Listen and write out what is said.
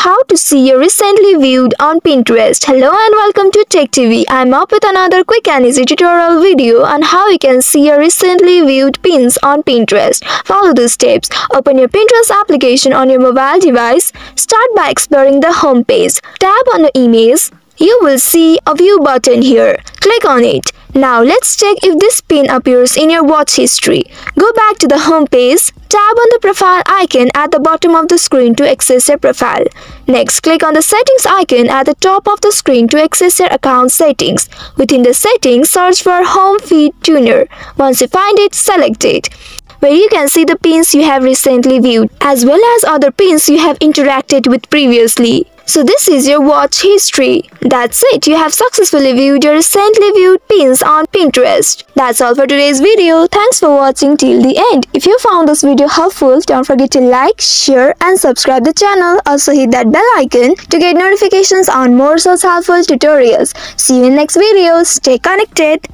how to see your recently viewed on Pinterest. Hello and welcome to Tech TV. I'm up with another quick and easy tutorial video on how you can see your recently viewed pins on Pinterest. Follow the steps. Open your Pinterest application on your mobile device. Start by exploring the home page. Tap on the image. You will see a view button here. Click on it. Now let's check if this pin appears in your watch history. Go back to the home page. Tap on the profile icon at the bottom of the screen to access your profile. Next, click on the settings icon at the top of the screen to access your account settings. Within the settings, search for Home Feed Tuner. Once you find it, select it, where you can see the pins you have recently viewed, as well as other pins you have interacted with previously. So this is your watch history. That's it, you have successfully viewed your recently viewed pins on Pinterest. That's all for today's video. Thanks for watching till the end. If you found this video helpful, don't forget to like, share and subscribe the channel. Also hit that bell icon to get notifications on more such helpful tutorials. See you in next video. Stay connected.